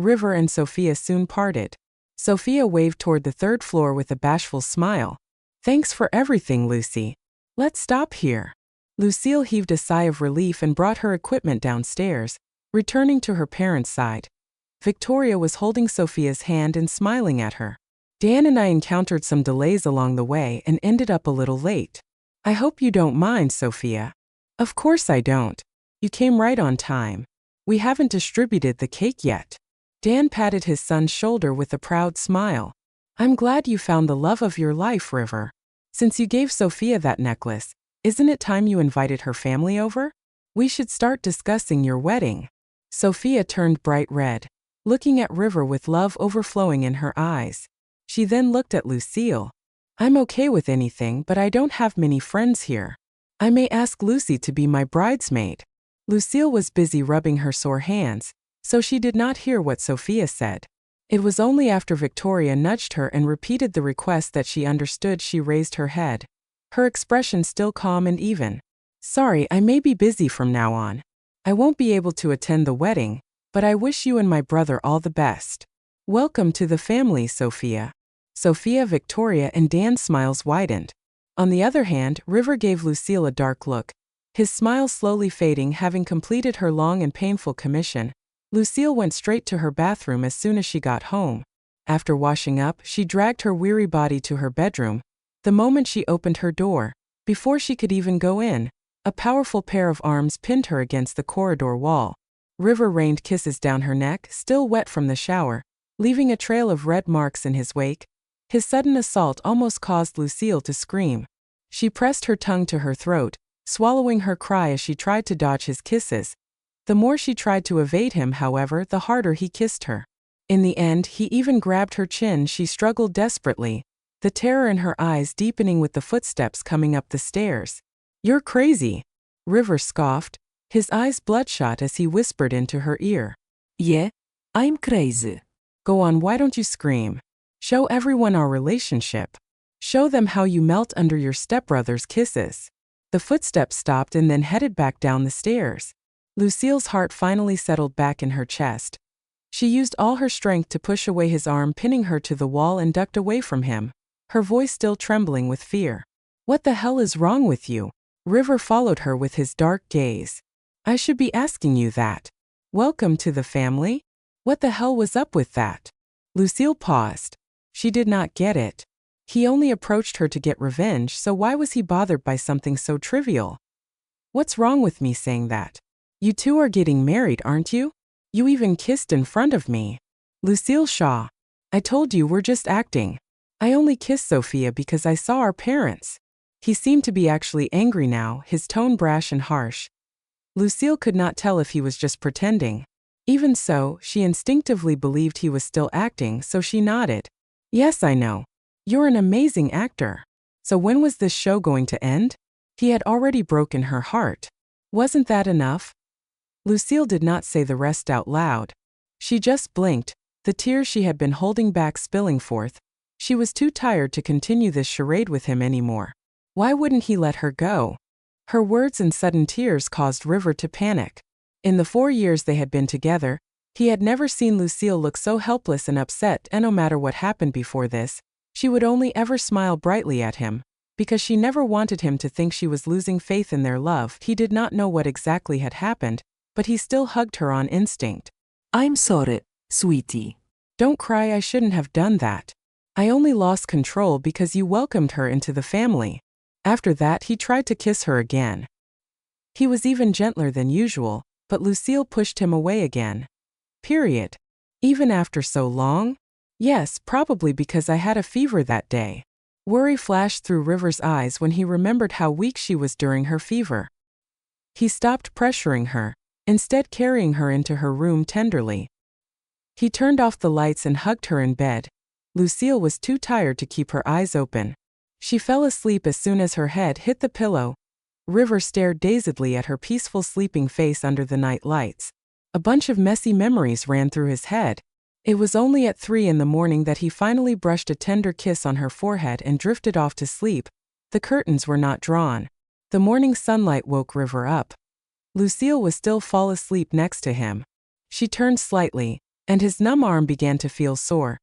River and Sophia soon parted. Sophia waved toward the third floor with a bashful smile. Thanks for everything, Lucy. Let's stop here. Lucille heaved a sigh of relief and brought her equipment downstairs, returning to her parents' side. Victoria was holding Sophia's hand and smiling at her. Dan and I encountered some delays along the way and ended up a little late. I hope you don't mind, Sophia. Of course I don't. You came right on time. We haven't distributed the cake yet. Dan patted his son's shoulder with a proud smile. I'm glad you found the love of your life, River. Since you gave Sophia that necklace, isn't it time you invited her family over? We should start discussing your wedding. Sophia turned bright red, looking at River with love overflowing in her eyes. She then looked at Lucille. I'm okay with anything, but I don't have many friends here. I may ask Lucy to be my bridesmaid. Lucille was busy rubbing her sore hands, so she did not hear what Sophia said. It was only after Victoria nudged her and repeated the request that she understood she raised her head, her expression still calm and even. Sorry, I may be busy from now on. I won't be able to attend the wedding, but I wish you and my brother all the best. Welcome to the family, Sophia. Sophia, Victoria, and Dan's smiles widened. On the other hand, River gave Lucille a dark look, his smile slowly fading. Having completed her long and painful commission, Lucille went straight to her bathroom as soon as she got home. After washing up, she dragged her weary body to her bedroom. The moment she opened her door, before she could even go in, a powerful pair of arms pinned her against the corridor wall. River rained kisses down her neck, still wet from the shower, leaving a trail of red marks in his wake. His sudden assault almost caused Lucille to scream. She pressed her tongue to her throat, swallowing her cry as she tried to dodge his kisses. The more she tried to evade him, however, the harder he kissed her. In the end, he even grabbed her chin. She struggled desperately, the terror in her eyes deepening with the footsteps coming up the stairs. You're crazy, River scoffed, his eyes bloodshot as he whispered into her ear. Yeah, I'm crazy. Go on, why don't you scream? Show everyone our relationship. Show them how you melt under your stepbrother's kisses. The footsteps stopped and then headed back down the stairs. Lucille's heart finally settled back in her chest. She used all her strength to push away his arm, pinning her to the wall, and ducked away from him, her voice still trembling with fear. What the hell is wrong with you? River followed her with his dark gaze. I should be asking you that. Welcome to the family? What the hell was up with that? Lucille paused. She did not get it. He only approached her to get revenge, so why was he bothered by something so trivial? What's wrong with me saying that? You two are getting married, aren't you? You even kissed in front of me. Lucille Shaw. I told you we're just acting. I only kissed Sophia because I saw our parents. He seemed to be actually angry now, his tone brash and harsh. Lucille could not tell if he was just pretending. Even so, she instinctively believed he was still acting, so she nodded. Yes, I know. You're an amazing actor. So when was this show going to end? He had already broken her heart. Wasn't that enough? Lucille did not say the rest out loud. She just blinked, the tears she had been holding back spilling forth. She was too tired to continue this charade with him anymore. Why wouldn't he let her go? Her words and sudden tears caused River to panic. In the 4 years they had been together, he had never seen Lucille look so helpless and upset, and no matter what happened before this, she would only ever smile brightly at him, because she never wanted him to think she was losing faith in their love. He did not know what exactly had happened, but he still hugged her on instinct. I'm sorry, sweetie. Don't cry, I shouldn't have done that. I only lost control because you welcomed her into the family. After that, he tried to kiss her again. He was even gentler than usual, but Lucille pushed him away again. Period. Even after so long? Yes, probably because I had a fever that day. Worry flashed through River's eyes when he remembered how weak she was during her fever. He stopped pressuring her, instead carrying her into her room tenderly. He turned off the lights and hugged her in bed. Lucille was too tired to keep her eyes open. She fell asleep as soon as her head hit the pillow. River stared dazedly at her peaceful sleeping face under the night lights. A bunch of messy memories ran through his head. It was only at 3 in the morning that he finally brushed a tender kiss on her forehead and drifted off to sleep. The curtains were not drawn. The morning sunlight woke River up. Lucille was still fall asleep next to him. She turned slightly, and his numb arm began to feel sore.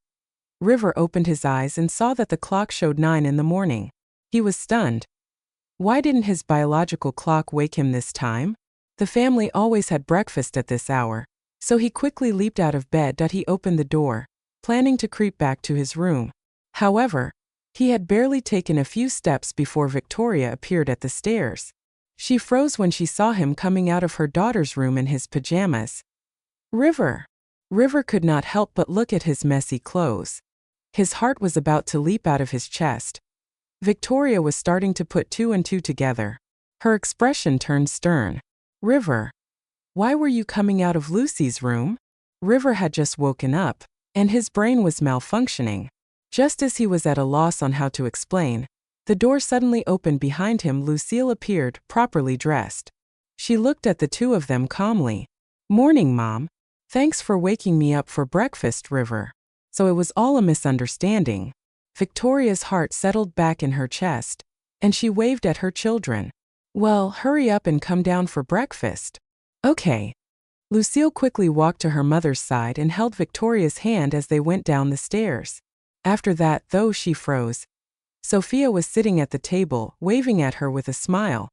River opened his eyes and saw that the clock showed 9 in the morning. He was stunned. Why didn't his biological clock wake him this time? The family always had breakfast at this hour, so he quickly leaped out of bed. He opened the door, planning to creep back to his room. However, he had barely taken a few steps before Victoria appeared at the stairs. She froze when she saw him coming out of her daughter's room in his pajamas. River! River could not help but look at his messy clothes. His heart was about to leap out of his chest. Victoria was starting to put 2 and 2 together. Her expression turned stern. River, why were you coming out of Lucy's room? River had just woken up, and his brain was malfunctioning. Just as he was at a loss on how to explain, the door suddenly opened behind him. Lucille appeared, properly dressed. She looked at the two of them calmly. Morning, Mom. Thanks for waking me up for breakfast, River. So it was all a misunderstanding. Victoria's heart settled back in her chest, and she waved at her children. Well, hurry up and come down for breakfast. Okay. Lucille quickly walked to her mother's side and held Victoria's hand as they went down the stairs. After that, though, she froze. Sophia was sitting at the table, waving at her with a smile.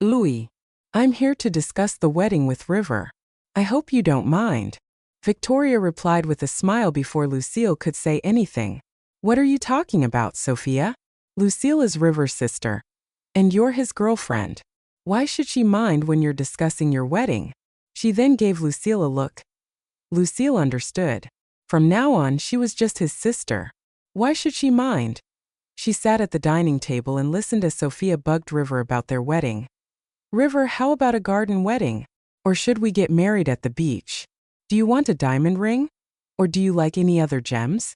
Louis. I'm here to discuss the wedding with River. I hope you don't mind. Victoria replied with a smile before Lucille could say anything. What are you talking about, Sophia? Lucille is River's sister. And you're his girlfriend. Why should she mind when you're discussing your wedding? She then gave Lucille a look. Lucille understood. From now on, she was just his sister. Why should she mind? She sat at the dining table and listened as Sophia bugged River about their wedding. River, how about a garden wedding? Or should we get married at the beach? Do you want a diamond ring? Or do you like any other gems?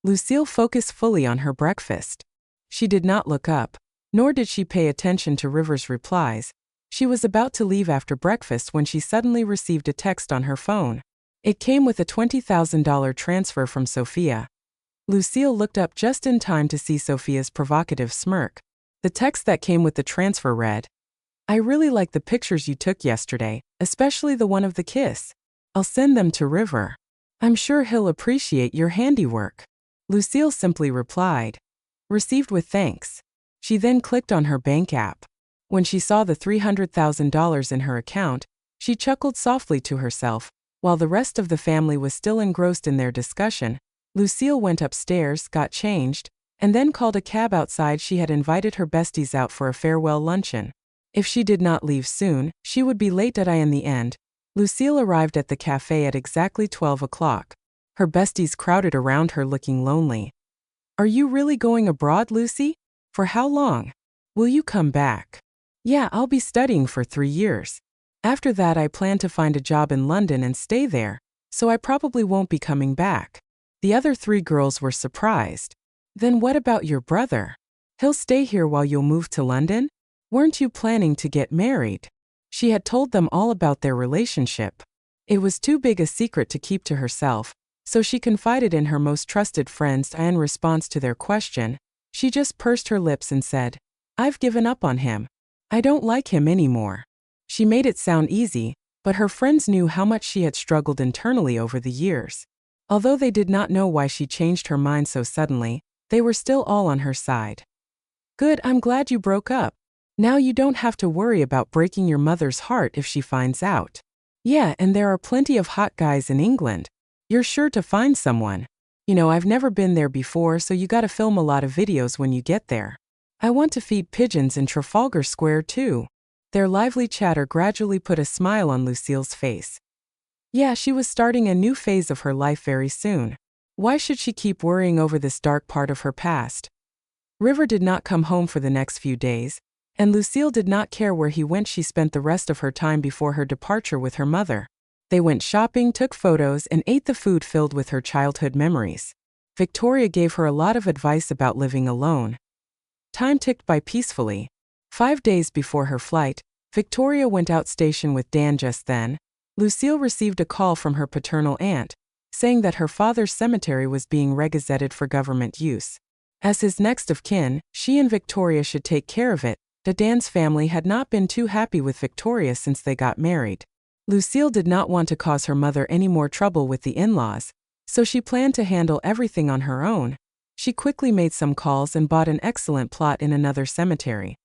Lucille focused fully on her breakfast. She did not look up, nor did she pay attention to River's replies. She was about to leave after breakfast when she suddenly received a text on her phone. It came with a $20,000 transfer from Sophia. Lucille looked up just in time to see Sophia's provocative smirk. The text that came with the transfer read, I really like the pictures you took yesterday, especially the one of the kiss. I'll send them to River. I'm sure he'll appreciate your handiwork. Lucille simply replied, received with thanks. She then clicked on her bank app. When she saw the $300,000 in her account, she chuckled softly to herself. While the rest of the family was still engrossed in their discussion, Lucille went upstairs, got changed, and then called a cab outside. She had invited her besties out for a farewell luncheon. If she did not leave soon, she would be late. In the end, Lucille arrived at the cafe at exactly 12 o'clock. Her besties crowded around her looking lonely. Are you really going abroad, Lucy? For how long? Will you come back? Yeah, I'll be studying for 3 years. After that, I plan to find a job in London and stay there, so I probably won't be coming back. The other 3 girls were surprised. Then what about your brother? He'll stay here while you'll move to London? Weren't you planning to get married? She had told them all about their relationship. It was too big a secret to keep to herself, so she confided in her most trusted friends. In response to their question, she just pursed her lips and said, I've given up on him. I don't like him anymore. She made it sound easy, but her friends knew how much she had struggled internally over the years. Although they did not know why she changed her mind so suddenly, they were still all on her side. Good, I'm glad you broke up. Now you don't have to worry about breaking your mother's heart if she finds out. Yeah, and there are plenty of hot guys in England. You're sure to find someone. I've never been there before, so you gotta film a lot of videos when you get there. I want to feed pigeons in Trafalgar Square too. Their lively chatter gradually put a smile on Lucille's face. Yeah, she was starting a new phase of her life very soon. Why should she keep worrying over this dark part of her past? River did not come home for the next few days, and Lucille did not care where he went. She spent the rest of her time before her departure with her mother. They went shopping, took photos, and ate the food filled with her childhood memories. Victoria gave her a lot of advice about living alone. Time ticked by peacefully. 5 days before her flight, Victoria went outstation with Dan. Just then, Lucille received a call from her paternal aunt, saying that her father's cemetery was being regazetted for government use. As his next of kin, she and Victoria should take care of it. Dan's family had not been too happy with Victoria since they got married. Lucille did not want to cause her mother any more trouble with the in-laws, so she planned to handle everything on her own. She quickly made some calls and bought an excellent plot in another cemetery.